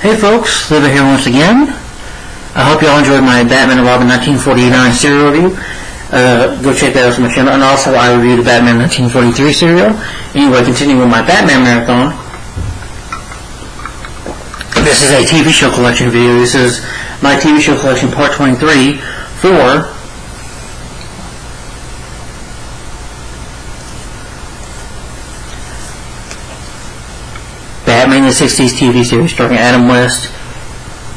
Hey folks, Riddler here once again. I hope y'all enjoyed my Batman and Robin 1949 serial review. Go check that out on my channel. And also I reviewed the Batman 1943 serial. Anyway, continuing with my Batman marathon. This is a TV show collection video. This is my TV show collection part 23 for Batman the 60s TV series starring Adam West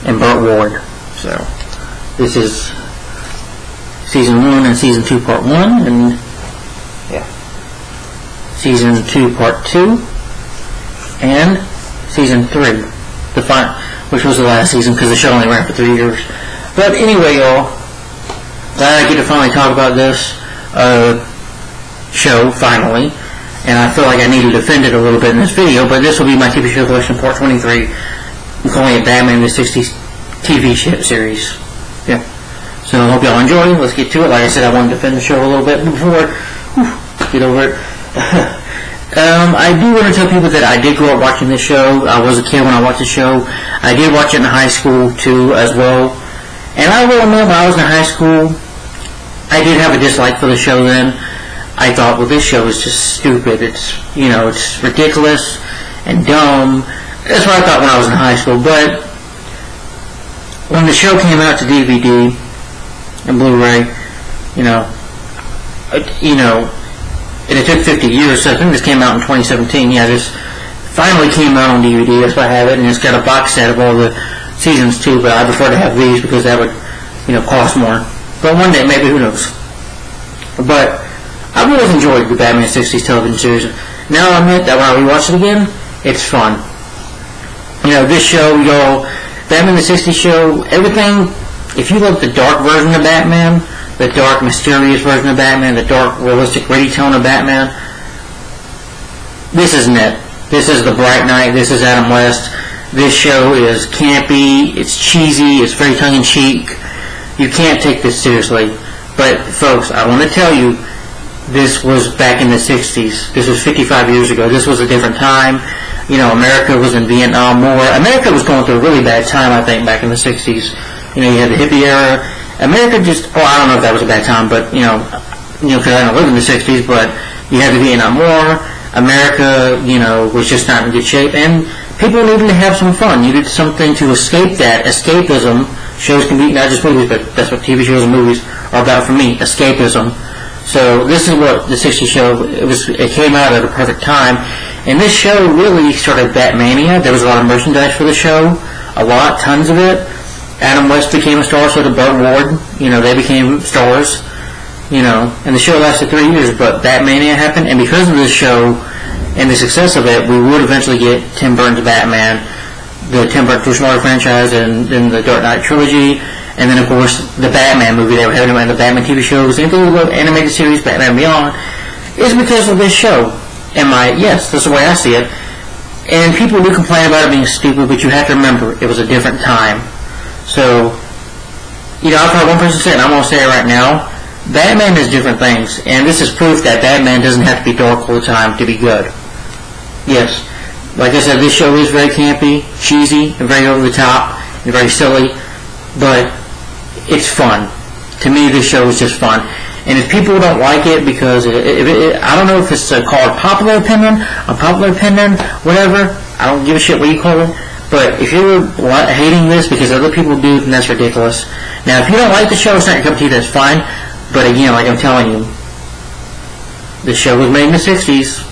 and Burt Ward. So, this is Season 1 and Season 2 Part 1, and Season 2 Part 2, and Season 3, which was the last season because the show only ran for 3 years. But anyway, y'all, glad I get to finally talk about this show, finally. And I feel like I need to defend it a little bit in this video, but this will be my TV show collection part 23. I'm calling it Batman the 60s TV series. Yeah. So I hope y'all enjoy. Let's get to it. Like I said, I want to defend the show a little bit before. Get over it. I do want to tell people that I did grow up watching this show. I was a kid when I watched the show. I did watch it in high school too, as well. And I will admit, when I was in high school, I did have a dislike for the show then. I thought, well, this show is just stupid. It's, it's ridiculous and dumb. That's what I thought when I was in high school. But when the show came out to DVD and Blu-ray, and it took 50 years, so I think this came out in 2017. Yeah, this finally came out on DVD. That's why I have it, and it's got a box set of all the seasons too. But I prefer to have these because that would, cost more. But one day, maybe, who knows? But I've always enjoyed the Batman 60s television series. Now I admit that when I rewatch it again, it's fun. This show, Batman the 60s show, everything, if you love the dark version of Batman, the dark, mysterious version of Batman, the dark, realistic, gritty tone of Batman, this isn't it. This is the Bright Knight, this is Adam West. This show is campy, it's cheesy, it's very tongue-in-cheek. You can't take this seriously. But, folks, I want to tell you, this was back in the 60s. This was 55 years ago. This was a different time. America was in Vietnam War. America was going through a really bad time, I think, back in the 60s. You had the hippie era. America just, I don't know if that was a bad time, but, because I don't live in the 60s, but you had the Vietnam War. America, was just not in good shape. And people needed to have some fun. You needed something to escape that. Escapism. Shows can be, not just movies, but that's what TV shows and movies are about for me. Escapism. So this is what the 60s show, it came out at a perfect time. And this show really started Batmania. There was a lot of merchandise for the show. Tons of it. Adam West became a star, so did Burt Ward. They became stars. And the show lasted 3 years, but Batmania happened. And because of this show and the success of it, we would eventually get Tim Burton's Batman, the Tim Burton Bruce Miller franchise, and then the Dark Knight trilogy. And then, of course, the Batman movie they were having, and the Batman TV shows, anything about animated series, Batman Beyond, is because of this show. Yes, that's the way I see it. And people do complain about it being stupid, but you have to remember, it was a different time. So, I've heard one person say it, and I'm going to say it right now, Batman is different things, and this is proof that Batman doesn't have to be dark all the time to be good. Yes, like I said, this show is very campy, cheesy, and very over the top, and very silly, but it's fun. To me, this show is just fun. And if people don't like it because I don't know if it's called popular opinion, unpopular opinion, whatever. I don't give a shit what you call it. But if you're hating this because other people do, then that's ridiculous. Now, if you don't like the show, it's not your cup of tea, that's fine. But again, like I'm telling you, the show was made in the 60s.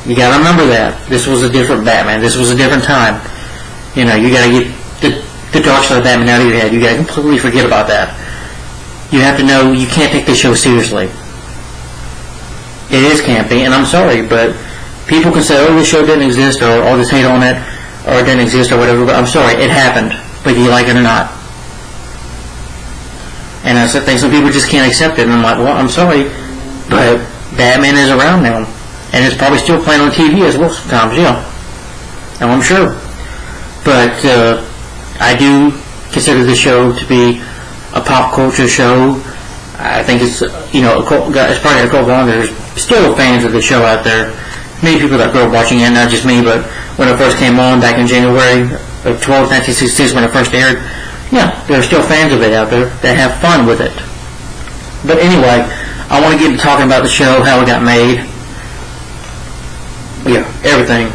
You gotta remember that. This was a different Batman. This was a different time. You gotta get the dark side of Batman out of your head. You gotta completely forget about that. You have to know you can't take this show seriously. It is campy, and I'm sorry, but people can say, oh, this show didn't exist, or all this hate on it, or it didn't exist, or whatever, but I'm sorry, it happened, whether you like it or not. And I think some people just can't accept it, and I'm like, well, I'm sorry, but Batman is around now, and it's probably still playing on TV as well sometimes, and I'm sure. But I do consider the show to be a pop culture show. I think it's, it's probably a cult following. There's still fans of the show out there. Many people that grew up watching it, not just me, but when it first came on back in January towards 1966 when it first aired, yeah, there are still fans of it out there that have fun with it. But anyway, I want to get to talking about the show, how it got made. Yeah, everything.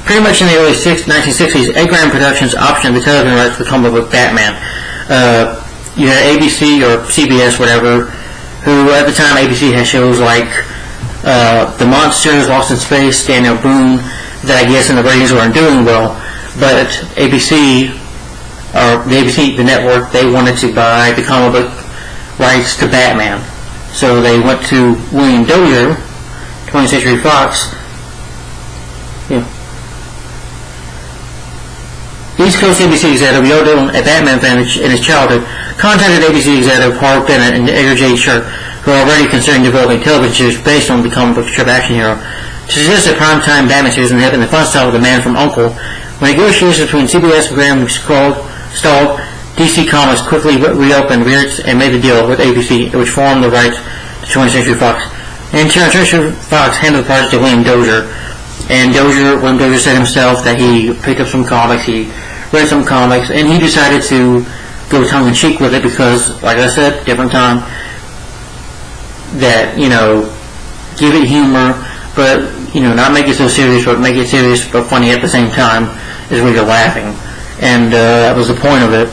Pretty much in the early 1960s, A-Grand Productions optioned the television rights for the comic book Batman. You had ABC or CBS, whatever, who at the time ABC had shows like The Monsters, Lost in Space, Daniel Boone, that I guess in the ratings weren't doing well. But ABC, or the network, they wanted to buy the comic book rights to Batman. So they went to William Dozier, 20th Century Fox. Yeah. East Coast ABC executive Joe Dillon, a Batman fan in his childhood, contacted ABC executive Paul Bennett and Edgar J. Sharp, who were already considering developing television series based on the comic book strip action hero, to suggest a primetime Batman series in the fun style of The Man from U.N.C.L.E. When negotiations between CBS and Graham stalled, DC Comics quickly reopened and made a deal with ABC, which formed the rights to 20th Century Fox. In turn, 20th Century Fox handed the project to William Dozier. And William Dozier said himself that he picked up some comics, he read some comics, and he decided to go tongue-in-cheek with it because, like I said, different time, that, give it humor, but, not make it so serious, but make it serious but funny at the same time, is where you're laughing. And that was the point of it.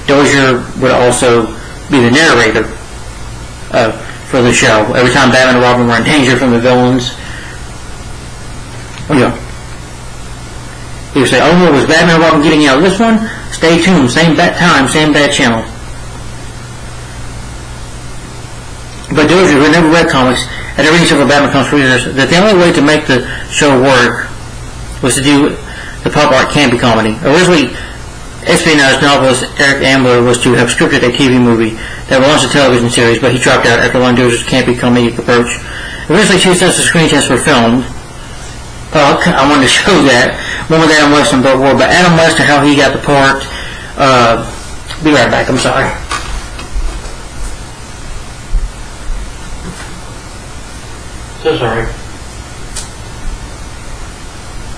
Dozier would also be the narrator for the show. Every time Batman and Robin were in danger from the villains, he would say, "Oh, was Batman and Robin getting out of this one? Stay tuned, same bat time, same bat channel." But Dozier, who never read comics, had reading several Batman comics for years, that the only way to make the show work was to do the pop art campy comedy. Originally, espionage novelist Eric Ambler was to have scripted a TV movie that would launch a television series, but he dropped out after Dozier's campy comedic approach. Eventually, 2 sets of screen tests were filmed. I wanted to show that. One with Adam West and Burt Ward, but Adam West and how he got the part. Be right back, I'm sorry. So sorry.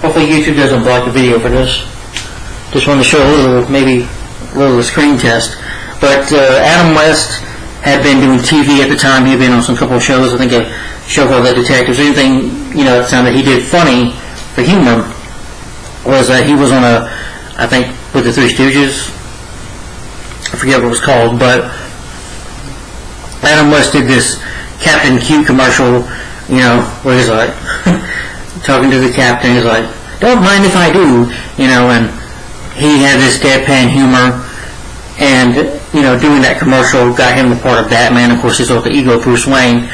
Hopefully YouTube doesn't block the video for this. Just wanted to show a little of the screen test. But Adam West had been doing TV at the time. He had been on some couple of shows. I think a show called The Detectives. Anything, at the time that he did funny for humor was he was on I think, with the Three Stooges. I forget what it was called, but Adam West did this Captain Q commercial, where he's like, talking to the captain, he's like, "Don't mind if I do," and he had this deadpan humor, and, doing that commercial got him the part of Batman. Of course, he's the ego of Bruce Wayne.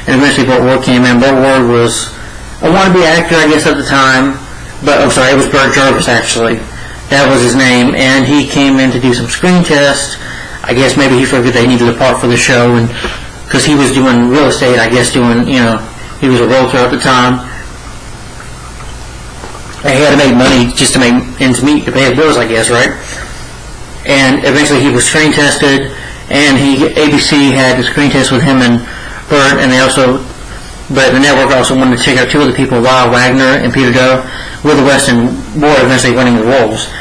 And eventually Burt Ward came in. Burt Ward was a wannabe actor, I guess, at the time. But, I'm sorry, it was Burt Jarvis, actually. That was his name. And he came in to do some screen tests. I guess maybe he figured they needed a part for the show. And because he was doing real estate, I guess he was a realtor at the time. And he had to make money just to make ends meet, to pay his bills, I guess, right? And eventually he was screen tested. And ABC had the screen test with him and Burt, and but the network also wanted to check out 2 other people, Lyle Wagner and Peter Doe, with the West and Ward eventually winning the roles.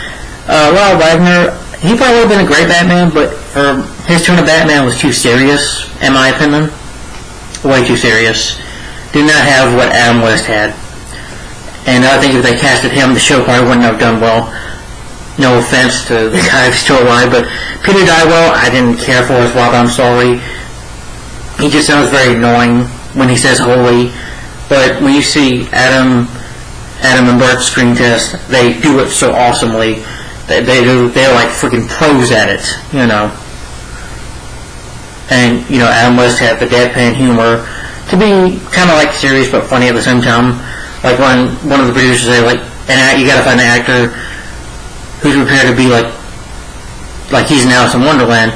Lyle Wagner, he probably would have been a great Batman, but for his turn of Batman was too serious, in my opinion. Way too serious. Did not have what Adam West had. And I think if they casted him, the show probably wouldn't have done well. No offense to the guy who's still alive, but Peter Dywell, I didn't care for his Rob, I'm sorry. He just sounds very annoying when he says holy. But when you see Adam and Burt's screen test, they do it so awesomely. They're like freaking pros at it, And, Adam West had the deadpan humor to be kind of like serious but funny at the same time. Like when one of the producers say, you gotta find an actor who's prepared to be like he's in Alice in Wonderland,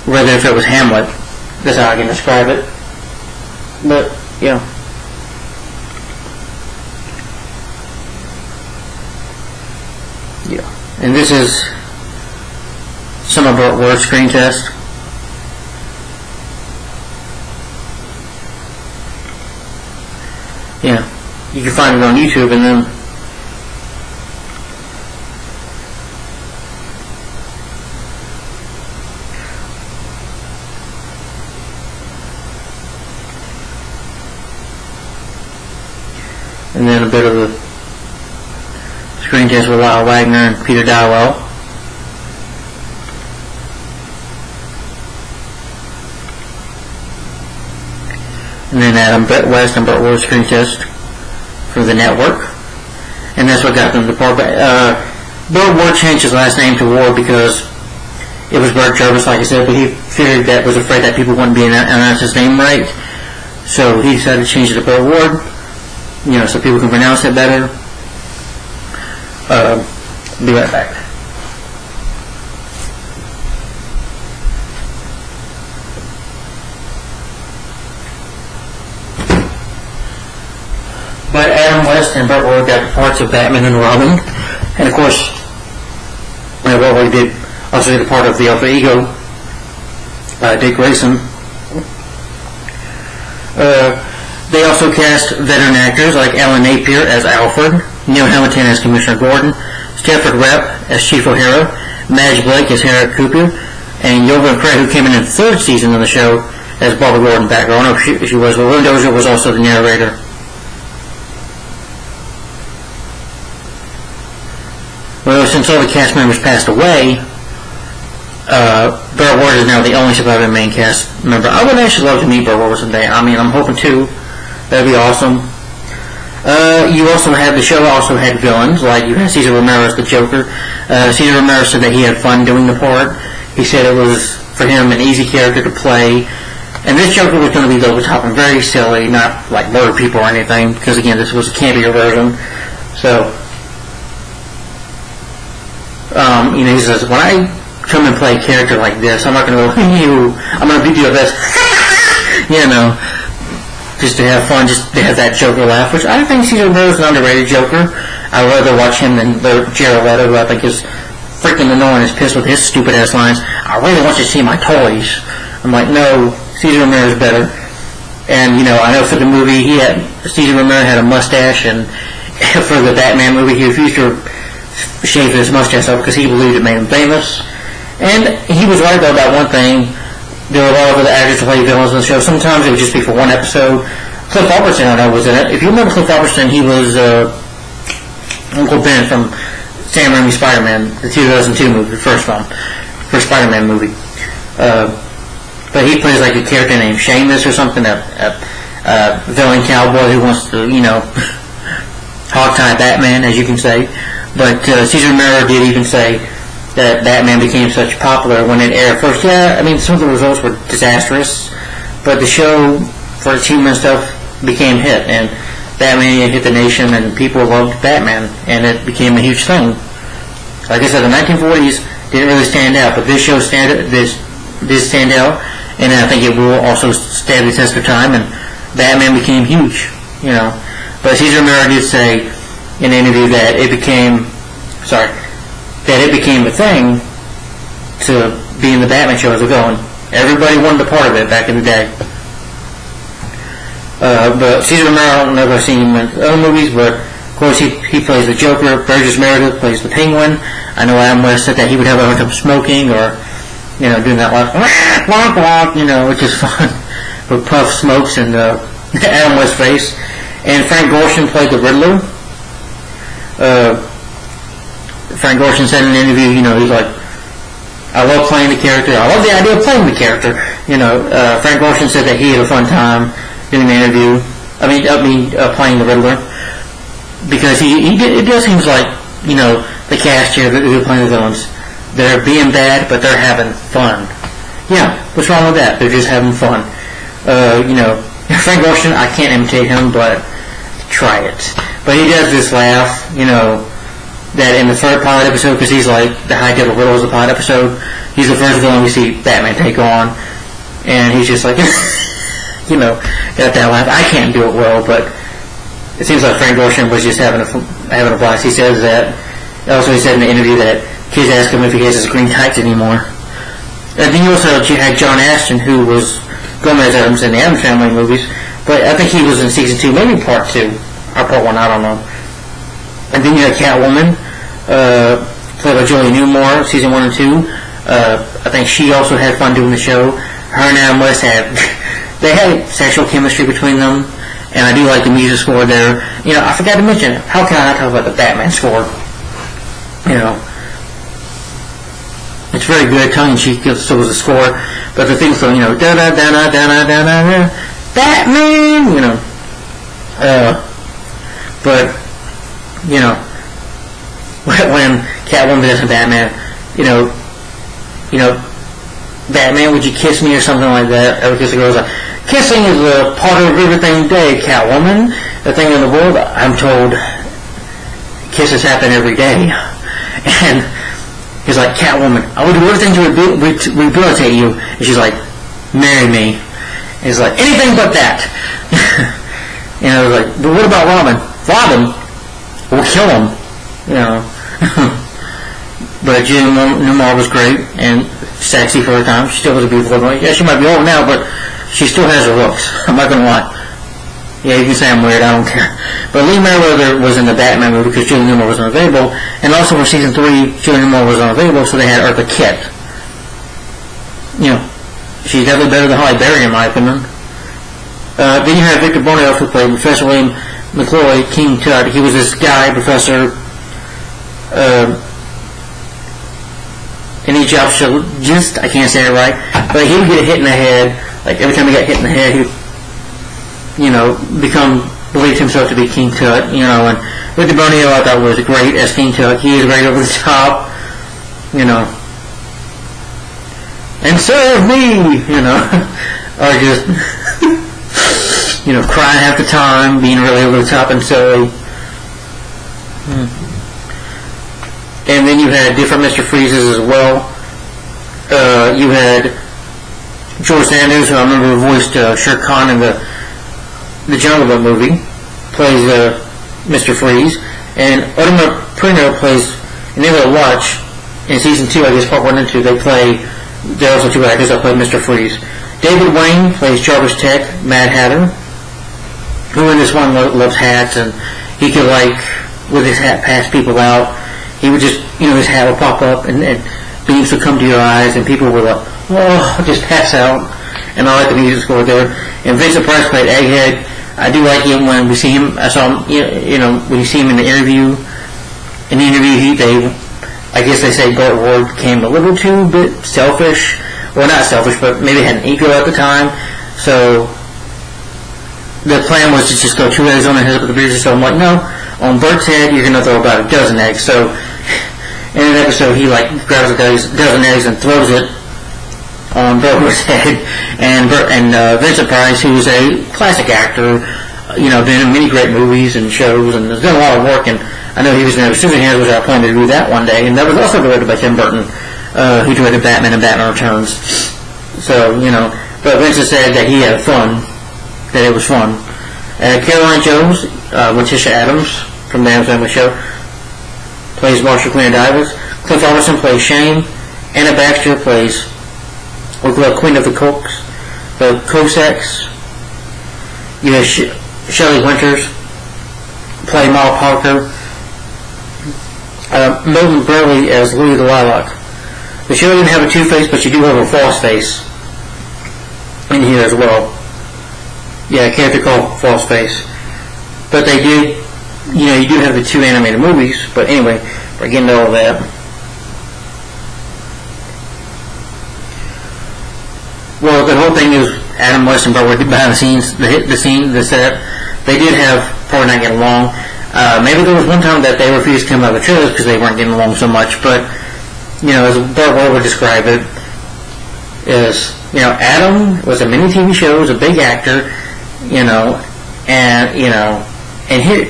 rather if it was Hamlet. That's how I can describe it. But, yeah. And this is some of our word screen test. Yeah, you can find it on YouTube, and then a bit of the screen test with Lyle Wagner and Peter Dowell. And then Adam West and Burt Ward's screen test for the network. And that's what got them to part. Burt Ward changed his last name to Ward because it was Burt Jervis, like I said, but he figured that was afraid that people wouldn't be announce his name right. So he decided to change it to Burt Ward, so people can pronounce it better. Be right back. But Adam West and Burt Ward got parts of Batman and Robin, and of course, Burt Ward did also get a part of the Alter Ego, Dick Grayson. They also cast veteran actors like Alan Napier as Alfred, Neil Hamilton as Commissioner Gordon, Stafford Rapp as Chief O'Hara, Madge Blake as Harriet Cooper, and Yovan Craig, who came in the third season of the show, as Barbara Gordon Batgirl. I don't know if she was, but Lynn Dozier was also the narrator. Well, since all the cast members passed away, Burt Ward is now the only surviving main cast member. I would actually love to meet Burt Ward someday. I mean, I'm hoping to. That'd be awesome. You also had, the show also had villains, like you had Cesar Romero as the Joker. Cesar Romero said that he had fun doing the part. He said it was, for him, an easy character to play. And this Joker was going to be over the top and very silly, not like murder people or anything, because again, this was a campier version. So, he says, when I come and play a character like this, I'm not going to go, I'm going to beat you with this, just to have fun, just to have that Joker laugh, which I think Cesar Romero is an underrated Joker. I'd rather watch him than Jared Leto, who I think is freaking annoying, is pissed with his stupid ass lines. I really want you to see my toys. I'm like, no, Cesar Romero is better. And, I know for the movie, Cesar Romero had a mustache, and for the Batman movie, he refused to shave his mustache off because he believed it made him famous. And he was right though about one thing. There were a lot of other actors to play villains in the show. Sometimes it would just be for one episode. Cliff Albertson, I know, was in it. If you remember Cliff Albertson, he was Uncle Ben from Sam Raimi's Spider-Man, the 2002 movie, the first Spider-Man movie. But he plays like a character named Seamus or something, a villain cowboy who wants to, hog-tie Batman, as you can say. But Cesar Romero did even say that Batman became such popular when it aired first. Yeah, I mean, some of the results were disastrous, but the show, for its humor and stuff, became a hit, and Batman hit the nation, and people loved Batman, and it became a huge thing. Like I said, the 1940s didn't really stand out, but this show did stand out, and I think it will also stand the test of time, and Batman became huge, But Cesar Romero did say in an interview that it became a thing to be in the Batman show as a villain. Everybody wanted a part of it back in the day. But Cesar Romero, I don't know if I've seen him in other movies, but of course he plays the Joker. Burgess Meredith plays the Penguin. I know Adam West said that he would have a hard time smoking or, doing that which is fun. With Puff smokes and Adam West's face. And Frank Gorshan played the Riddler. Frank Gorshan said in an interview, he's like, I love playing the character. I love the idea of playing the character. Frank Gorshan said that he had a fun time doing the interview. Playing the Riddler, because it does seem like the cast here who are playing the villains, they're being bad, but they're having fun. Yeah, what's wrong with that? They're just having fun. Frank Gorshan, I can't imitate him, but try it. But he does this laugh, that in the third pilot episode, because he's like the High Devil Riddle is the pilot episode, he's the first villain we see Batman take on, and he's just like, got that laugh. I can't do it well, but it seems like Frank Gorshan was just having a blast. He says that. Also, he said in the interview that kids ask him if he has his green tights anymore. And then you also had John Ashton, who was Gomez Adams in the Addams Family movies, But I think he was in season 2, maybe part 2 or part 1. I don't know. And then you had Catwoman, played by Julie Newmar, season 1 and 2. I think she also had fun doing the show. Her and Adam West had sexual chemistry between them, and I do like the music score there. I forgot to mention, how can I not talk about the Batman score? It's very good, tongue-in-cheek, so was the score, but the theme song, da-da-da-da-da-da-da-da, Batman, but, when Catwoman does Batman, Batman, would you kiss me or something like that? Because the girl's like, kissing is a part of everything day, Catwoman. The thing in the world, I'm told, kisses happen every day. And he's like, Catwoman, I would do everything to rehabilitate you. And she's like, marry me. And he's like, anything but that. And I was like, but what about Robin? Robin? We'll kill him. But Julie Newmar was great and sexy for her time. She still was a beautiful woman. Yeah, she might be old now, but she still has her looks. I'm not going to lie. Yeah, you can say I'm weird, I don't care. But Lee Merriweather was in the Batman movie because Julie Newmar was unavailable. And also for season 3, Julie Newmar was unavailable, so they had Eartha Kitt. She's definitely better than Halle Berry in my opinion. Then you have Victor Borneos, who played Professor William McCloy, King Tut. He was this guy, professor, and each officer, I can't say it right, but he would get hit in the head. Like every time he got hit in the head, he would, believed himself to be King Tut, and Victor Borneos I thought was great as King Tut. He was right over the top, and serve me, or just, crying half the time, being really over the top and silly. And then you had different Mr. Freezes as well. You had George Sanders, who I remember voiced Shere Khan in the Jungle Book movie, plays Mr. Freeze. And Ottoma Prino plays, and they will watch, in season 2, I guess part 1 and 2, they're also 2 actors that play Mr. Freeze. David Wayne plays Jarvis Tech, Mad Hatter, who in this one loves hats, and he could, with his hat, pass people out. He would just, his hat would pop up, and beams would come to your eyes, and people would just pass out. And I like the music score there. And Vincent Price played Egghead. I do like him when we see him. I saw him, when you see him in the interview. In the interview, I guess they say Burt Ward became a little too bit selfish. Well, not selfish, but maybe had an ego at the time. So the plan was to just go 2 eggs on the head with the breezes. So I'm like, no, on Bert's head, you're going to throw about a dozen eggs. So in an episode, he grabs a dozen eggs and throws it on Bert's head. And Vincent Price, who's a classic actor, been in many great movies and shows, and has done a lot of work. And I know he was in Scissorhands, which I planned to do that one day. And that was also directed by Tim Burton, who directed Batman and Batman Returns. So, but Vincent said that he had fun, that it was fun. Caroline Jones, Letitia Adams from the Addams Family Show, plays Marshall Queen of Divers. Cliff Robertson plays Shane. Anna Baxter plays Queen of the Cossacks. You have Shelley Winters play Mal Parker. Milton Burley as Louis the Lilac. The show didn't have a Two-Face, but you do have a False Face in here as well. Yeah, a character called False Face. But they did, you do have the 2 animated movies, but anyway, we're getting to all that. Well, the whole thing is Adam West and Burt were behind the scenes, the set. They did have probably not getting along. Maybe there was one time that they refused to come out of the trailers because they weren't getting along so much, but, as Burt Ward would describe it, is, Adam was a mini TV show, was a big actor, and here,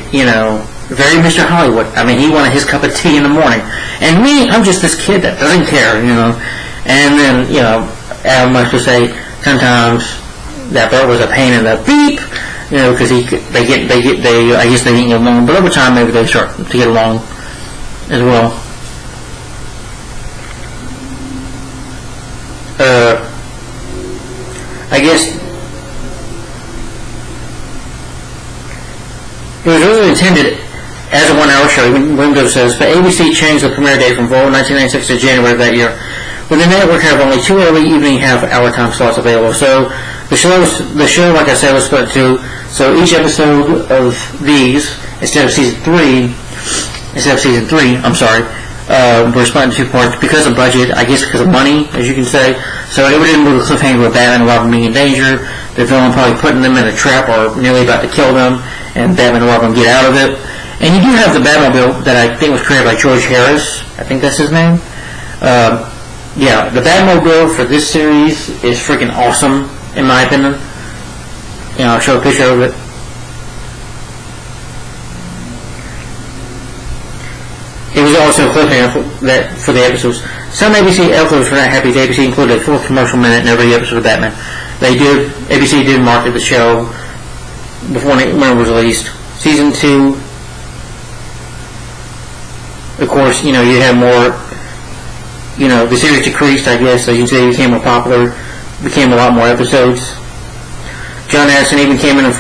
very Mr. Hollywood. I mean, he wanted his cup of tea in the morning. And me, I'm just this kid that doesn't care, And then, Adam West would say sometimes that Burt was a pain in the beep, because I guess they didn't get along, but over time maybe they start to get along as well. I guess It was originally intended as a 1 hour show. Even Window says, but ABC changed the premiere date from fall 1996 to January of that year. When the network had only 2 early evening half-hour time slots available. So the show, like I said, was split into, so each episode of these, instead of season 3, were split into 2 parts because of budget, I guess because of money, as you can say. So it didn't move the cliffhanger with Batman and Robin being in danger, the villain probably putting them in a trap or nearly about to kill them, and Batman and Robin get out of it. And you do have the Batmobile that I think was created by George Harris. I think that's his name. Yeah, the Batmobile for this series is freaking awesome, in my opinion. You know, I'll show a picture of it. It was also a cliffhanger for the episodes. Some ABC episodes were not happy. ABC included a full commercial minute in every episode of Batman. ABC did market the show before when it was released. Season 2, of course, you know, you have more, you know, the series decreased, I guess, as you can say, it became more popular, became a lot more episodes. John Addison even came in as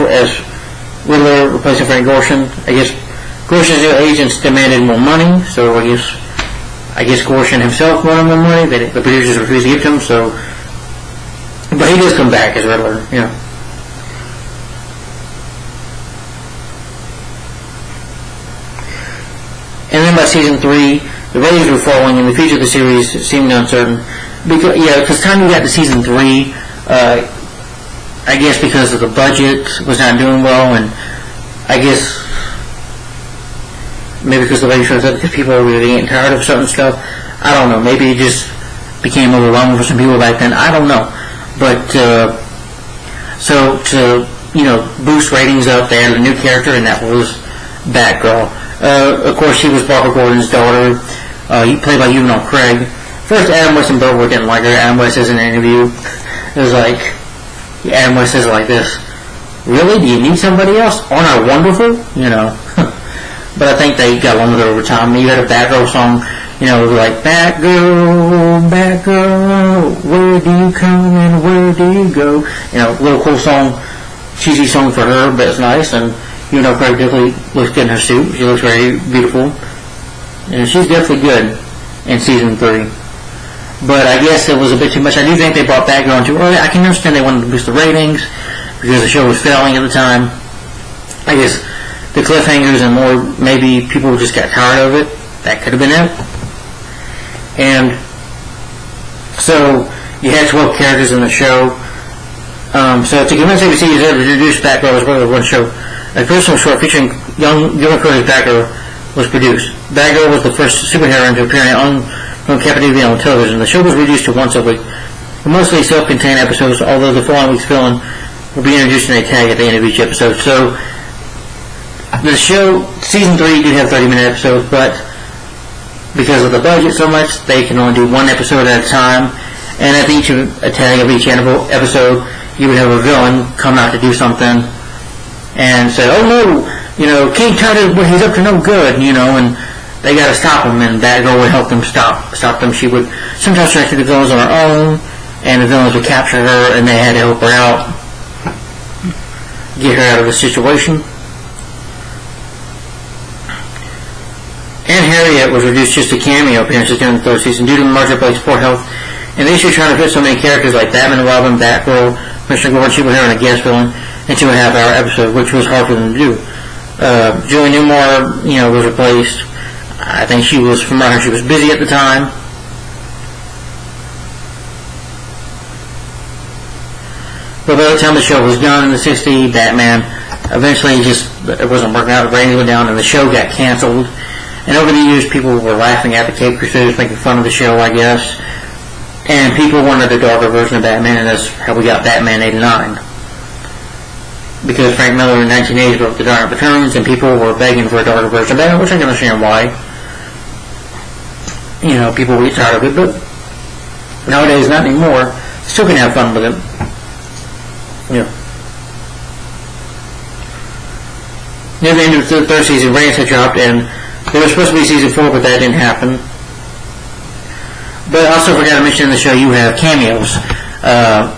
Riddler, replacing Frank Gorshan. I guess Gorshan's agents demanded more money, so I guess Gorshan himself wanted more money, but the producers refused to give to him, so, but he does come back as Riddler, you know. And then by season 3, the ratings were falling, and the future of the series seemed uncertain. Because time you got to season 3, I guess because of the budget was not doing well, and I guess maybe because the ratings shows up because people were really getting tired of certain stuff. I don't know. Maybe it just became overwhelming for some people back then. I don't know. But so to boost ratings up, they added a new character, and that was Batgirl. Of course, she was Barbara Gordon's daughter, played by Ewan Craig. First, Adam West and Barbara didn't like her. Adam West says in an interview, Adam West says it like this: "Really? Do you need somebody else? Aren't I wonderful?" But I think they got along with her over time. You had a Batgirl song, like Batgirl, Batgirl, where do you come and where do you go? Little cool song, cheesy song for her, but it's nice. And Craig definitely looks good in her suit. She looks very beautiful, and she's definitely good in season 3. But I guess it was a bit too much. I do think they brought Batgirl in too early. I can understand they wanted to boost the ratings because the show was failing at the time. I guess the cliffhangers and more, maybe people just got tired of it. That could have been it. And so you had 12 characters in the show. So to convince ABC to introduce Batgirl as well as one show, a personal short featuring young Curtis Batgirl was produced. Batgirl was the first superhero to appear on captivity on television. The show was reduced to once a week, mostly self-contained episodes, although the following week's villain will be introduced in a tag at the end of each episode. So the show, season 3, did have 30-minute episodes, but because of the budget so much, they can only do one episode at a time, and at each tag of each episode, you would have a villain come out to do something and say, "Oh no, King Tut, he's up to no good," and they got to stop him, and Batgirl would help them stop them. She would sometimes try to the villains on her own, and the villains would capture her, and they had to help her out, get her out of the situation. And Harriet was reduced just to cameo appearances during the 3rd season due to the marketplace poor health, and they should try to fit so many characters like Batman and Robin, Batgirl, Mr. Gordon, Superhero, and a guest villain into a half-hour episode, which was hard for them to do. Julie Newmar, was replaced. I think she was busy at the time. But by the time the show was done in the 60s, Batman eventually it wasn't working out. The ratings went down, and the show got canceled. And over the years, people were laughing at the Cape Crusaders, making fun of the show, I guess. And people wanted a darker version of Batman, and that's how we got Batman 89. Because Frank Miller in 1980 broke the Dark Returns, and people were begging for a darker version of Batman, which I can understand why. People get tired of it, but nowadays, not anymore. Still can have fun with it. Near the end of the 3rd season, ratings had dropped, and there was supposed to be season 4, but that didn't happen. But I also forgot to mention in the show, you have cameos.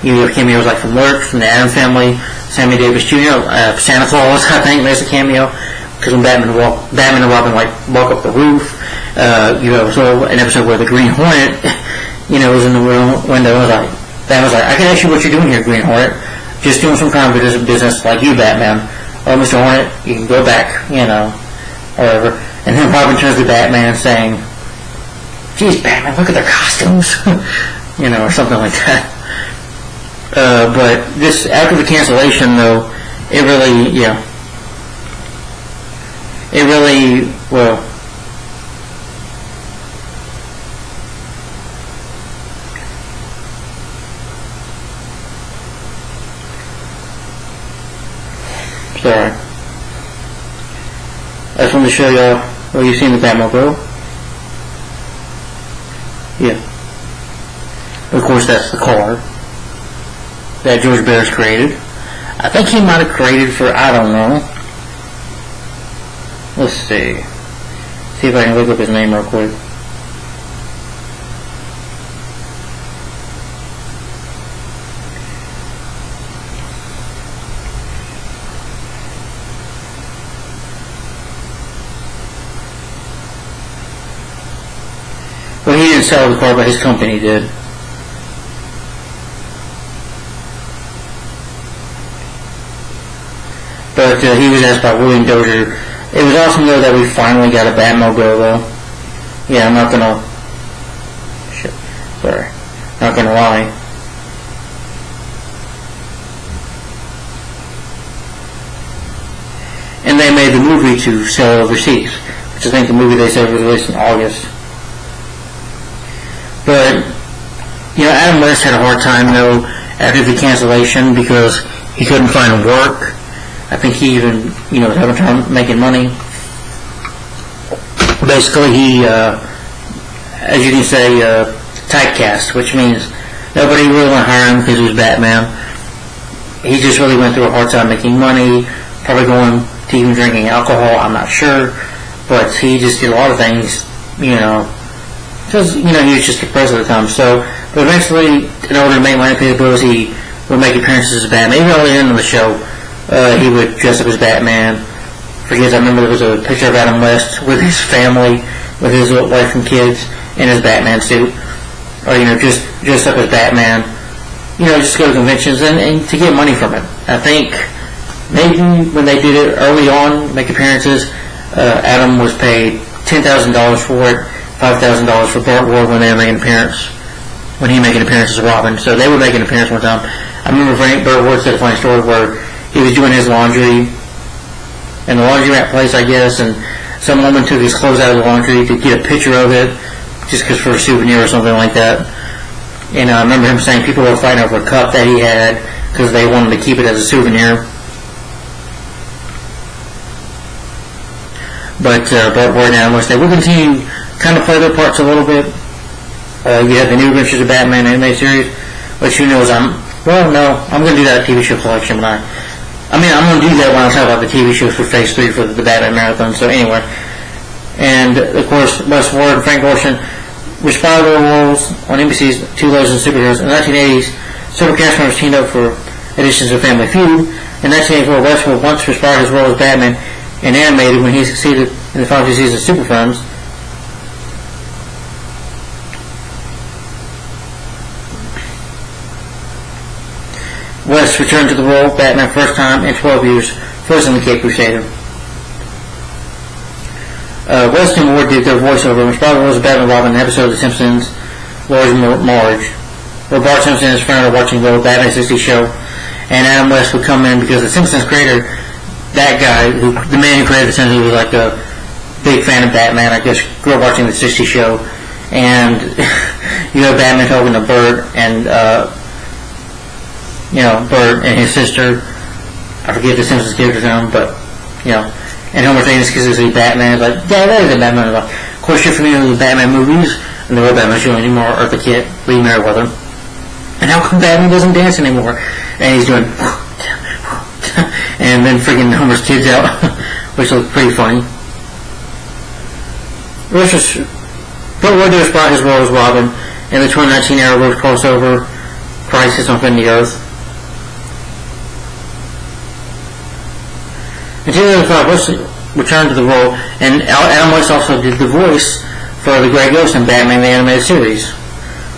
You have cameos like from Lurk, from the Addams Family, Sammy Davis Jr., Santa Claus, I think, there's a cameo. because when Batman and Robin like walk up the roof, you have an episode where the Green Hornet, was in the window. Batman was like, I can ask you what you're doing here, Green Hornet. Just doing some kind of business like you, Batman. Oh, Mr. Hornet, you can go back, whatever. And then Robin turns to Batman saying, geez, Batman, look at their costumes. Or something like that. But this, after the cancellation, though, it really, well, sorry. I just wanted to show y'all, well, you've seen the Batmobile. Yeah. Of course, that's the car that George Barris created. I think he might have created for, I don't know. Let's see. See if I can look up his name real quick. Well, he didn't sell the car, but his company did. But he was asked by William Dozier. It was awesome, though, that we finally got a Batmobile, though. Yeah, I'm not gonna... Shit. Sorry. Not gonna lie. And they made the movie to sell overseas, which I think the movie they said was released in August. But, Adam West had a hard time, though, after the cancellation because he couldn't find work. I think he even, was having trouble making money. Basically, he, as you can say, typecast, which means nobody really wanted to hire him because he was Batman. He just really went through a hard time making money, probably going to even drinking alcohol, I'm not sure. But he just did a lot of things, because, he was just depressed at the time. So, but eventually, in order to make money pay the bills, he would make appearances as Batman. Even early in the show, he would dress up as Batman. Because I remember there was a picture of Adam West with his family, with his wife and kids, in his Batman suit. Or, just dressed up as Batman. Just go to conventions and to get money from it. I think maybe when they did it early on, make appearances, Adam was paid $10,000 for it, $5,000 for Burt Ward when they were making an appearance. When he made an appearance as Robin. So they would make an appearance one time. I remember Burt Ward said a funny story where he was doing his laundry in the laundromat place, I guess, and some woman took his clothes out of the laundry to get a picture of it, just for a souvenir or something like that. And I remember him saying people were fighting over a cup that he had because they wanted to keep it as a souvenir. But Burt Ward and Adam West, they will continue kind of play their parts a little bit. You have the New Adventures of Batman anime series, which I'm going to do that TV show collection when I'm going to do that when I talk about the TV shows for Phase 3 for the Batman Marathon, so anyway. And, of course, Wes Ward and Frank Gorshan responded to the roles on NBC's Two Legends of Superheroes. In the 1980s, several cast members teamed up for editions of Family Feud. In 1984, Westwood once responded his role as Batman in animated when he succeeded in the final two seasons of Super Friends. West returned to the role of Batman first time in 12 years, first in the Cape Crusader. West and Ward did their voiceover, which probably was Batman Robin in an episode of The Simpsons, Marge, where Bart Simpson and his friend are watching the Batman 60 show, and Adam West would come in because The Simpsons creator, that guy, the man who created The Simpsons, was like a big fan of Batman, I guess, grew up watching the 60 show, and you have Batman talking to Bert, and Bert and his sister, I forget the Simpsons character's name, but, and Homer thinks because he's Batman, like, yeah, that is a Batman. Of course, you're familiar with the Batman movies, and the real Batman show anymore, Eartha Kitt, Lee Merriweather. And how come Batman doesn't dance anymore? And he's doing, and then freaking Homer's kids out, which looks pretty funny. But Ward brought his role as Robin in the 2019 Arrowverse crossover Crisis on Infinity Earth. In 2005, returned to the role, and Adam West also did the voice for the Grey Ghost in Batman the Animated Series,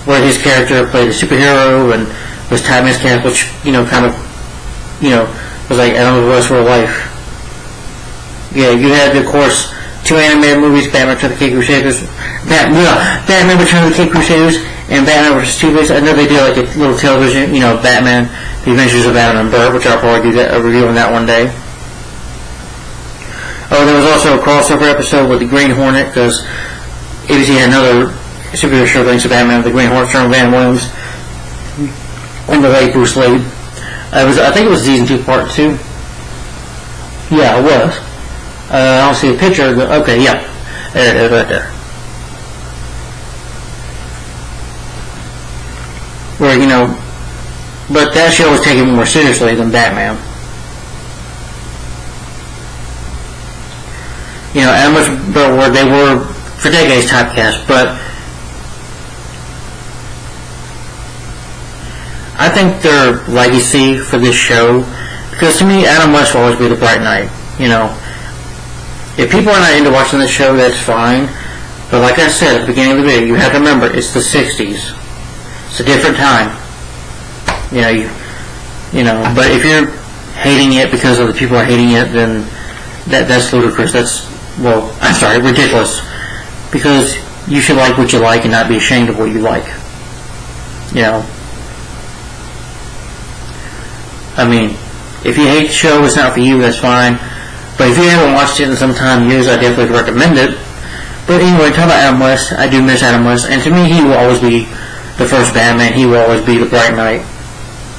where his character played a superhero and was tied miscast, which, kind of, was like Adam West's real life. Yeah, you had, of course, 2 animated movies, Batman Return of the Cape Crusaders, Batman Return of the Cape Crusaders, and Batman vs. Two-Face. I know they did like a little television, Batman, The Adventures of Adam and Bert, which I'll probably do a review on that one day. Oh, there was also a crossover episode with the Green Hornet, because ABC had another superhero show thanks to Batman, the Green Hornet, starring Van Williams, and the late Bruce Lee. I think it was season 2, part 2. Yeah, it was. I don't see a picture of okay, yeah. There it is, right there. Where, but that show was taken more seriously than Batman. Adam West and Burt they were, for decades, typecast, but I think their legacy for this show, because to me, Adam West will always be the Bright Knight, If people are not into watching this show, that's fine. But like I said at the beginning of the video, you have to remember, it's the 60s. It's a different time. But if you're hating it because other people are hating it, then that's ludicrous. That's, ridiculous. Because you should like what you like and not be ashamed of what you like. I mean, if you hate the show, it's not for you, that's fine. But if you haven't watched it in some time, years, I definitely recommend it. But anyway, talk about Adam West. I do miss Adam West. And to me, he will always be the first Batman. He will always be the Bright Knight.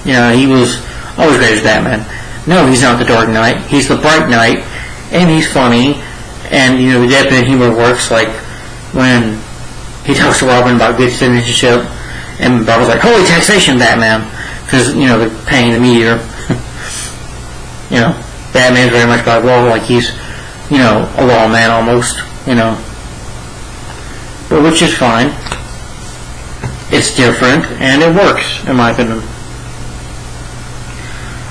He was always great as Batman. No, he's not the Dark Knight. He's the Bright Knight. And he's funny. And, the deadpan humor works, like when he talks to Robin about good citizenship. And Robin's like, holy taxation, Batman. Because, they're paying the meteor. Batman's very much by law, like he's, a lawman almost, But which is fine. It's different, and it works, in my opinion.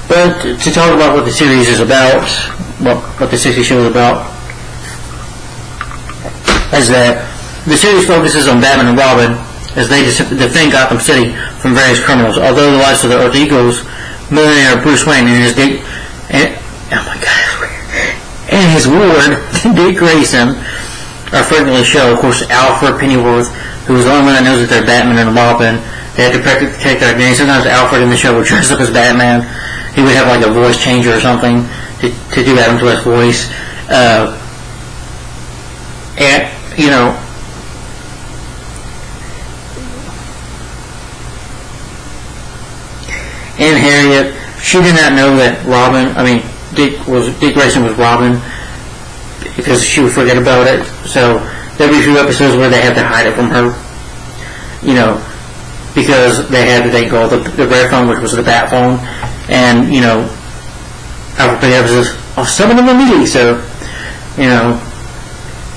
But to talk about what the series is about, what the 60 show is about, is that the series focuses on Batman and Robin as they defend Gotham City from various criminals, although the lives of their alter egos, millionaire Bruce Wayne and his ward, Dick Grayson, are frequently shown. Of course, Alfred Pennyworth, who is the only one that knows that they're Batman and Robin. They have to protect their identity. Sometimes Alfred in the show would dress up as Batman. He would have like a voice changer or something to do Adam West's voice. And Harriet, she did not know that Dick Grayson was Robin, because she would forget about it. So there'd be a few episodes where they had to hide it from her, because they had what they call the red phone, which was the bat phone, and Alfred picked up and says, "I'll summon them immediately, sir."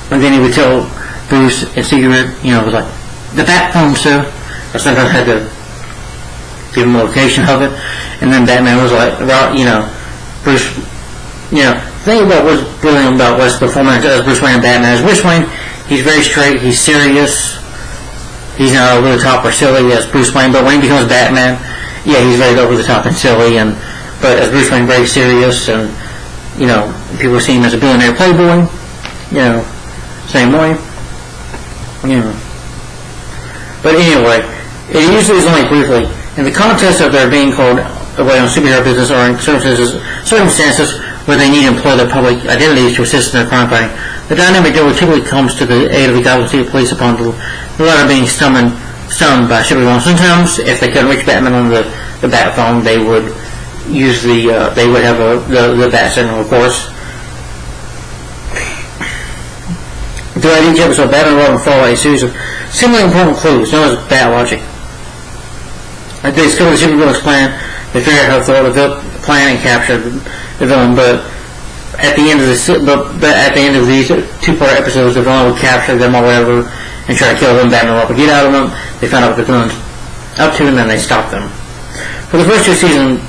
And then he would tell Bruce in secret, it was like, "The bat phone, sir." Or sometimes had to give him a location of it, and then Batman was like, Bruce, think about what's brilliant about West's performance as Bruce Wayne and Batman. As Bruce Wayne, he's very straight, he's serious, he's not over the top or silly as Bruce Wayne, but when he becomes Batman, he's very over the top and silly, but as Bruce Wayne, very serious, and, people see him as a billionaire playboy, same way, But anyway, it usually is only briefly. In the context of their being called away on superhero business or in circumstances where they need to employ their public identities to assist in their crime fighting, the dynamic duo typically comes to the aid of the Gotham City Police upon the latter being stunned by supervillains. Sometimes, if they couldn't reach Batman on the bat phone, they would use they would have the bat signal, of course. Throughout each episode, Batman and Robin follow a series of seemingly important clues known as bat logic. They discover the supervillain's plan. They figure out how to throw the plan and capture the villain. But at the end of these two-part episodes, the villain will capture them or whatever and try to kill them. Batman and Robin get out of them. They find out what the villain's up to, and then they stop them. For the first 2 seasons,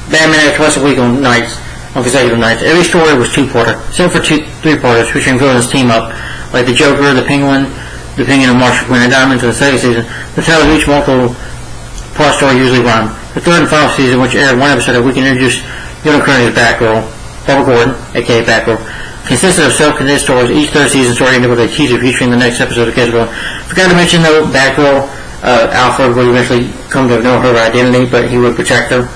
Batman aired twice a week on nights on consecutive nights. Every story was two-parter, except for three-parters featuring villains team up, like the Joker, the Penguin and Marshall Queen of Diamonds in the second season. The title of each multiple-part story usually run. The third and final season, which aired one episode a week, introduced Young Kearney's Batgirl, Barbara Gordon, aka Batgirl, consisted of self-contained stories. Each third season story ended with a teaser featuring the next episode of Catwoman. Forgot to mention though, Batgirl, Alfred would eventually come to know her identity, but he would protect her,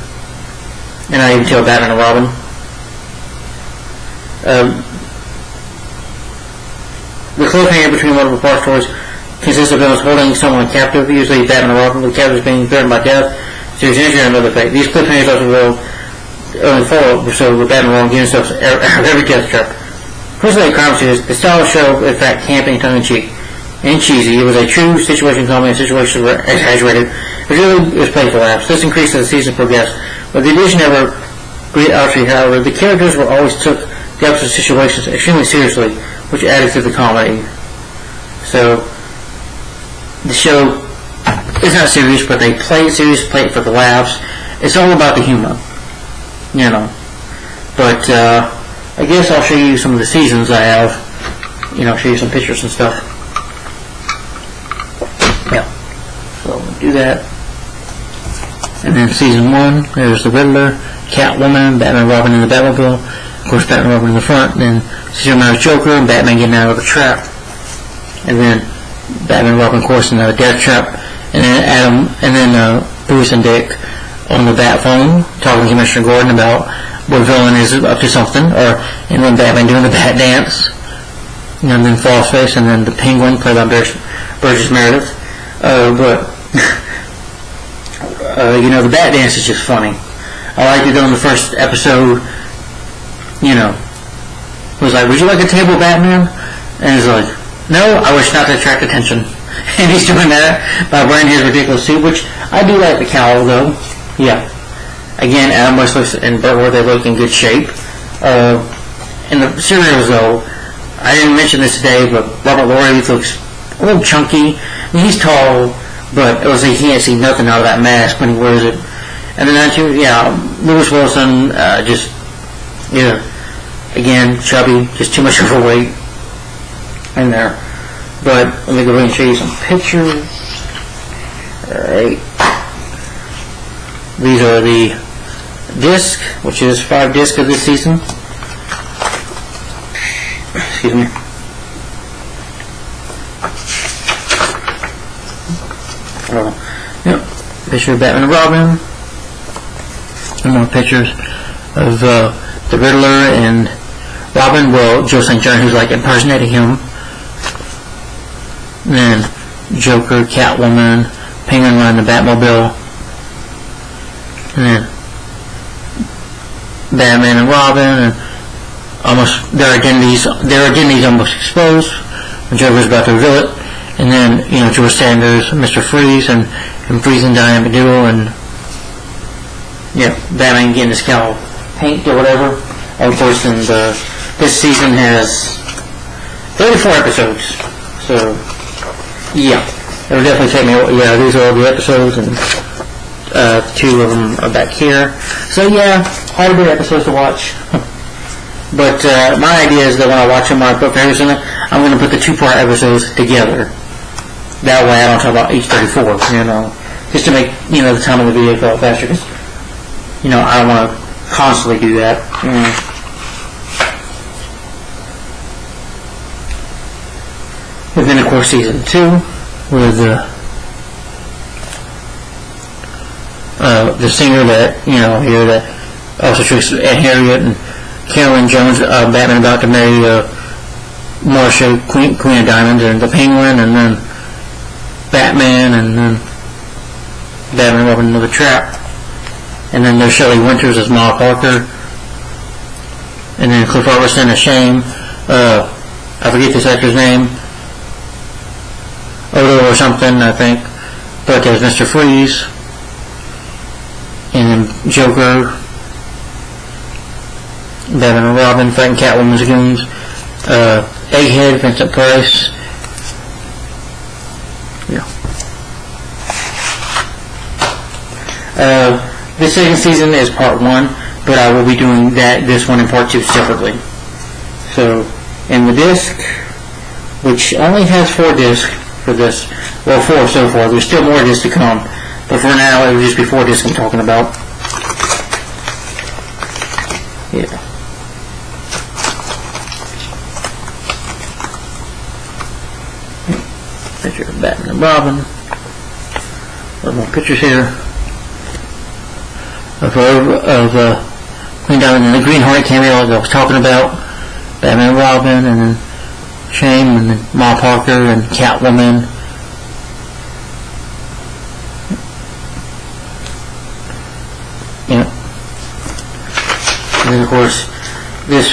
and not even tell Batman and Robin. The cliffhanger between multiple part stories consists of villains holding someone captive, usually Batman and Robin, with captives being threatened by death, serious injury, and another fate. These cliffhangers also reveal early follow-up episode with Batman and Robin getting themselves out of every death trap. Personally, crime series, the style of show, in fact, campy and tongue-in-cheek and cheesy. It was a true situation comedy, and situations were exaggerated. It was played for laughs. This increased as the season progressed. With the addition of a great archery, however, the characters were always took the opposite situations extremely seriously, which added to the comedy. So, the show is not serious, but they play it serious, play it for the laughs. It's all about the humor, you know. But, I guess I'll show you some of the seasons I have, you know, show you some pictures and stuff. Yeah. So, I'm gonna do that. And then season 1, there's the Riddler, Catwoman, Batman and Robin in the Batmobile, of course Batman and Robin in the front, and then season 1 Joker and Batman getting out of the trap, and then Batman and Robin, of course, in the death trap, and then Bruce and Dick on the bat phone talking to Commissioner Gordon about what villain is up to something, and then Batman doing the bat dance, and then Falseface, and then the Penguin played by Burgess Meredith. You know, the bat dance is just funny. I liked it on the first episode. You know, it was like, would you like a table, Batman? And he's like, no, I wish not to attract attention. And he's doing that by wearing his ridiculous suit, which I do like the cowl, though. Yeah. Again, Adam West and Burt Ward, they look in good shape. In the serials, though, I didn't mention this today, but Robert Laurie looks a little chunky. I mean, he's tall, but it was like he can't see nothing out of that mask when he wears it. And then, Lewis Wilson, again, chubby, just too much overweight in there. But let me go ahead and show you some pictures. Alright. These are the disc, which is 5 discs of this season. Excuse me. Picture of Batman and Robin. And more pictures of the Riddler and Robin. Well, Joe St. John, who's like impersonating him. And then Joker, Catwoman, Penguin riding the Batmobile. And then Batman and Robin, and almost their identities almost exposed. And Joker's about to reveal it. And then, George Sanders, Mr. Freeze, and Freeze and Diane Duel, and Batman getting his cowl paint or whatever. And of course, this season has 34 episodes. So, it'll definitely take me. These are all the episodes, and 2 of them are back here. So quite a bit of episodes to watch. But my idea is that when I watch them, I put favorites in it. I'm going to put the 2-part episodes together. That way, I don't talk about each 34. Just to make the time of the video go faster. Because I don't want to constantly do that. And then, of course, season 2 with the singer that here that also tricks Harriet and Carolyn Jones, Batman about to marry Marcia, Queen of Diamonds, and the Penguin, and then Batman, and then Batman and Robin into the trap, and then there's Shelley Winters as Ma Parker, and then Cliff Robertson as Shane. I forget this actor's name, Odo or something, I think, but there's Mr. Freeze, and then Joker, Batman and Robin fighting Catwoman's goons, Egghead, Vincent Price. This second season is part 1. but I will be doing this one in part 2 separately. So, and the disc, which only has 4 discs for this, well, 4 so far. There's still more discs to come, but for now it will just be 4 discs I'm talking about. Yeah. Picture of Batman and Robin. A little more pictures here of Queen Diamond and the Green Hornet cameo that I was talking about. Batman and Robin, and then Shane, and then Ma Parker, and Catwoman. Yeah. And then of course, this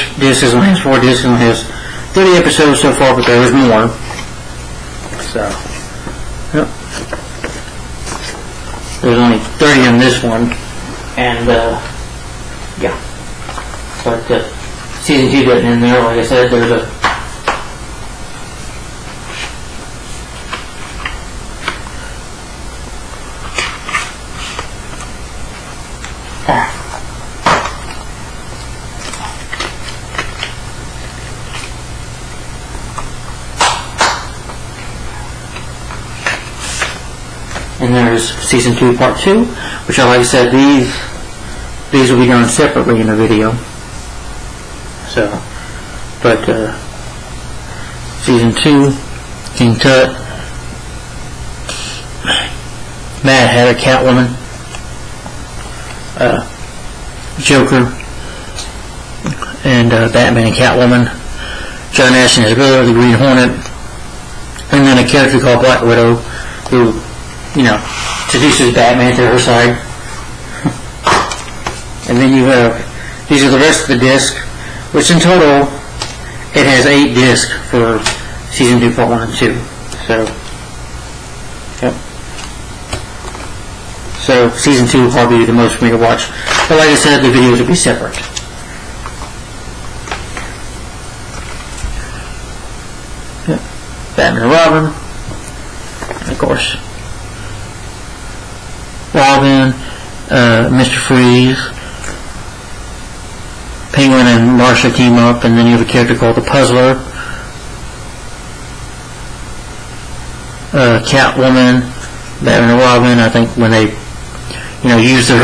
only has 4 discs, and only has 30 episodes so far, but there is more. So, yep. There's only 30 in this one, and yeah. But season 2 doesn't end there. Like I said, there's a and there's season 2 part 2, which, like I said, these will be done separately in the video. So, but season 2, King Tut, Mad Hatter, Catwoman, Joker, and Batman and Catwoman, John Ash and his brother, the Green Hornet, and then a character called Black Widow, who, you know, introduces Batman to her side. And then you have, these are the rest of the discs, which in total, it has 8 discs for season 2, part 1 and 2. So, yep. So, season 2 will probably be the most for me to watch. But like I said, the videos will be separate. Yep. Batman and Robin. And of course, Robin, Mr. Freeze, Penguin and Marcia team up, and then you have a character called the Puzzler, Catwoman, Batman and Robin. I think when they, you know, use their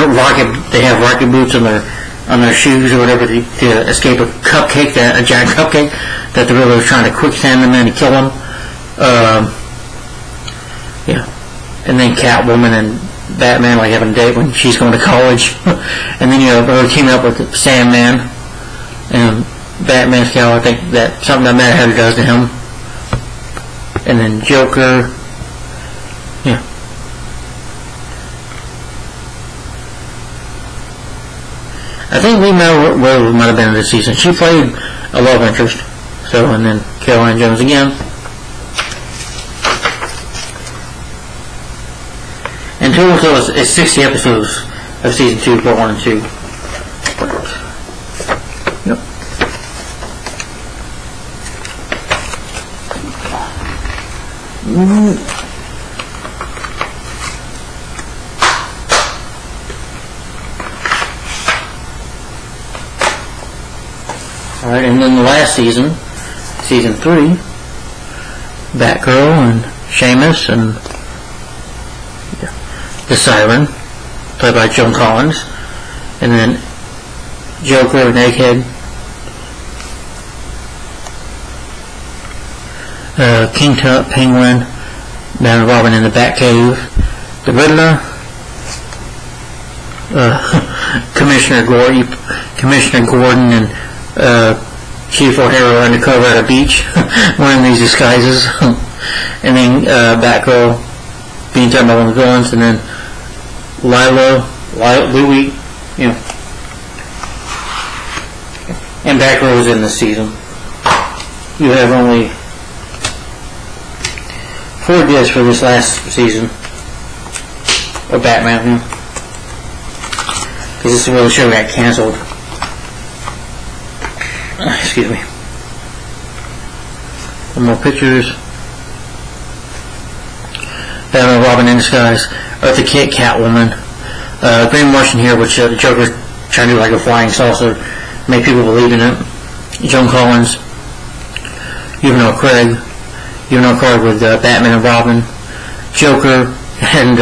they have rocket boots on their shoes or whatever to escape a giant cupcake that the Riddler was trying to quicksand them in to kill them. Yeah, and then Catwoman and Batman like having a date when she's going to college, and then you have her teaming up with Sandman. And Batman's cow, I think that something that Mad Hatter does to him. And then Joker. Yeah. I think Lee Mel might have been in this season. She played a love interest. So, and then Caroline Jones again. In total, it's 60 episodes of season 2, part 1 and 2. Yep. Alright, and then the last season, season 3, Batgirl and Sheamus and the Siren, played by Joan Collins, and then Joker and Egghead, King Tut, Penguin, Batman and Robin in the Batcave, the Riddler, Commissioner Gordon and Chief O'Hara undercover at a beach wearing these disguises, and then Batgirl being talked about one of the villains, and then Louie, you know, and Batgirl was in this season. You have only 4 discs for this last season of Batman, you know, because this is where the show got canceled. Excuse me. Some more pictures. Batman and Robin in disguise. Eartha Kitt, Catwoman. Green Martian here, which the Joker trying to do like a flying saucer, make people believe in it. Joan Collins, Craig with Batman and Robin, Joker, and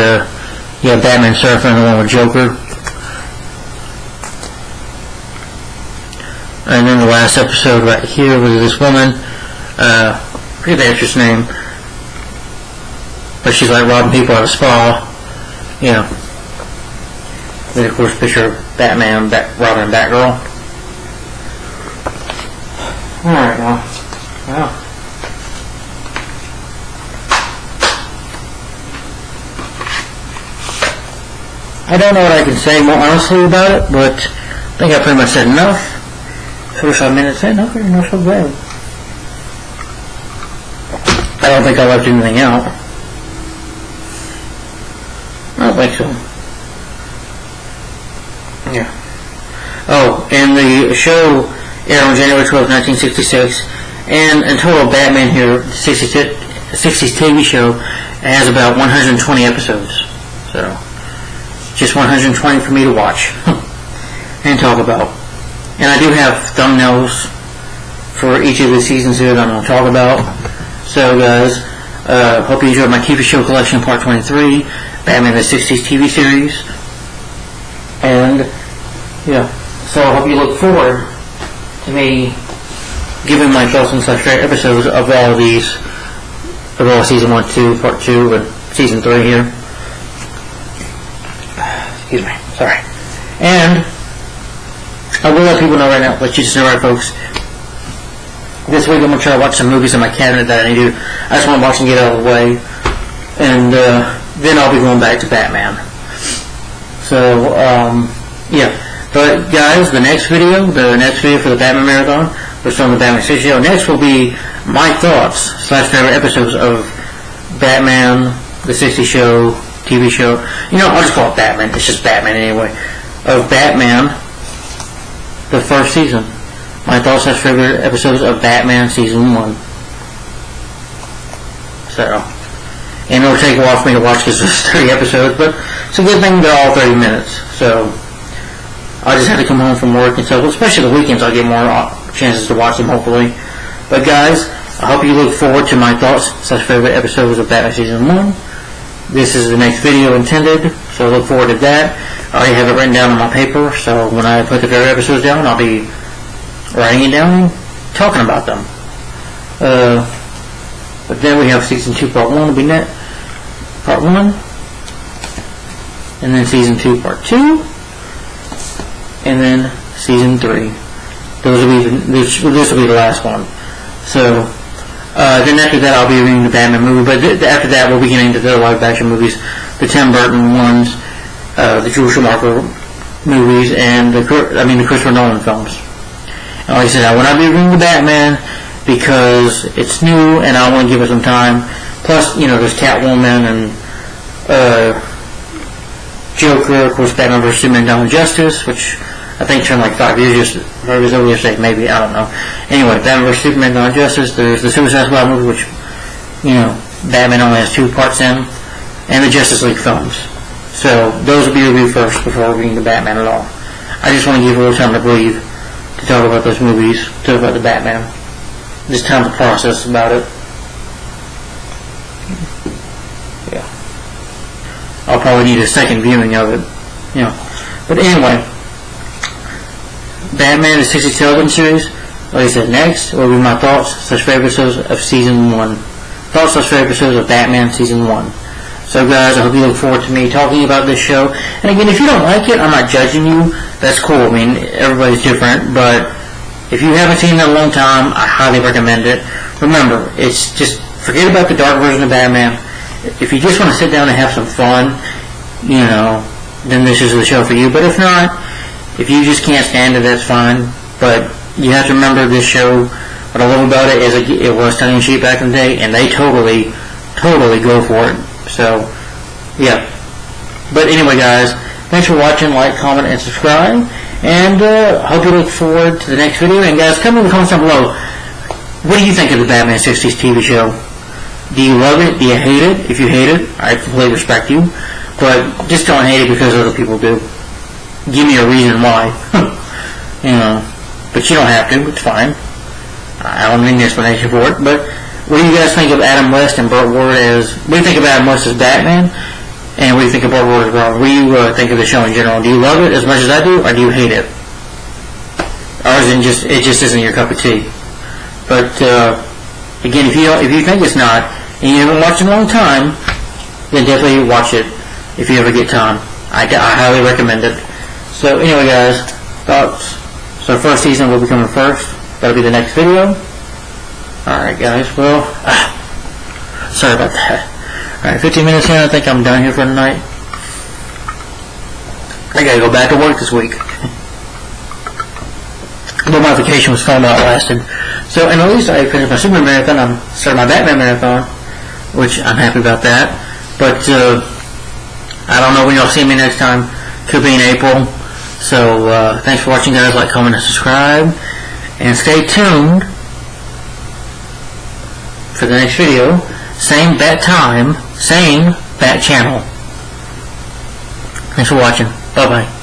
Batman surfing along with Joker. And then the last episode right here was this woman, I forget the actress' name, but she's like robbing people at a spa. Then of course picture of Batman, Robin, and Batgirl. Alright, well. I don't know what I can say more honestly about it, but I think I pretty much said enough. 45 minutes in, okay, not so bad. I don't think I left anything out. I don't think so. Yeah. Oh, and the show aired on January 12, 1966, and in total Batman here, the 60s TV show, has about 120 episodes. So, just 120 for me to watch and talk about. And I do have thumbnails for each of the seasons here that I'm going to talk about. So guys, hope you enjoyed my TV show collection part 23, Batman the 60s TV series. And, so I hope you look forward to me giving my thoughts on such great episodes of all these, of all season 1, 2, part 2, and season 3 here. Excuse me, sorry. And I will let people know right now, let you just know right folks, this week I'm going to try to watch some movies in my cabinet that I need to, I just want to watch and get out of the way, and then I'll be going back to Batman. So, but guys, the next video for the Batman Marathon, which is on the Batman 60 show, next will be my thoughts / favorite episodes of Batman, the 60 show, TV show, I'll just call it Batman, it's just Batman anyway, of Batman, the first season. My thoughts / favorite episodes of Batman season 1. So, and it'll take a while for me to watch because there's 30 episodes, but it's a good thing they're all 30 minutes. So, I just have to come home from work and stuff. Especially the weekends, I'll get more chances to watch them, hopefully. But guys, I hope you look forward to my thoughts / favorite episodes of Batman season 1. This is the next video intended, so look forward to that. I already have it written down on my paper, so when I put the favorite episodes down, I'll be writing it down and talking about them. But then we have season 2 part 1 will be part 1, and then season 2 part 2, and then season 3. This will be the last one. So then after that I'll be reading the Batman movie, but after that we'll be getting into the live action movies, the Tim Burton ones, the Joel Schumacher movies, and the Christopher Nolan films. And like I said, I will not be reading the Batman because it's new and I want to give it some time. Plus, there's Catwoman and Joker, of course, Batman vs. Superman: Dawn of Justice, which I think turned like 5 years, or it was over yesterday, maybe, I don't know. Anyway, Batman vs. Superman: Dawn of Justice, there's the Suicide Squad movie, which, Batman only has 2 parts in, and the Justice League films. So, those will be reviewed first before reading the Batman at all. I just want to give a little time to breathe, to talk about those movies, talk about the Batman. Just time to process about it. Yeah. I'll probably need a second viewing of it. But anyway, Batman the 60s television series, like I said, next will be my thoughts / favorite episodes of season 1. Thoughts / favorite episodes of Batman season 1. So guys, I hope you look forward to me talking about this show. And again, if you don't like it, I'm not judging you. That's cool. I mean, everybody's different, but if you haven't seen it in a long time, I highly recommend it. Remember, it's just, forget about the dark version of Batman. If you just want to sit down and have some fun, then this is the show for you. But if not, if you just can't stand it, that's fine. But you have to remember this show, what I love about it is it was tongue-in-cheek back in the day, and they totally go for it. So, yeah. But anyway, guys, thanks for watching, like, comment, and subscribe. And hope you look forward to the next video. And guys, comment in the comments down below. What do you think of the Batman 60s TV show? Do you love it? Do you hate it? If you hate it, I completely respect you. But just don't hate it because other people do. give me a reason why. You know, but you don't have to. It's fine. I don't need an explanation for it. But what do you guys think of Adam West and Burt Ward as? What do you think of Adam West as Batman? And what do you think of Burt Ward as Robin? What do you think of the show in general? Do you love it as much as I do, or do you hate it? Or is it just isn't your cup of tea? But again, if you think it's not, and you haven't watched it in a long time, then definitely watch it if you ever get time. I highly recommend it. So anyway, guys, thoughts. So first season will be coming first. That'll be the next video. Alright, guys. Well, sorry about that. Alright, 15 minutes in. I think I'm done here for the night. I gotta go back to work this week. But my vacation was fun while it lasted. So, and at least I finished my Superman marathon. I'm starting my Batman marathon, which I'm happy about that. But I don't know when you'll see me next time. Could be in April. So thanks for watching, guys. Like, comment, and subscribe, and stay tuned for the next video. Same bat time, same bat channel. Thanks for watching. Bye bye.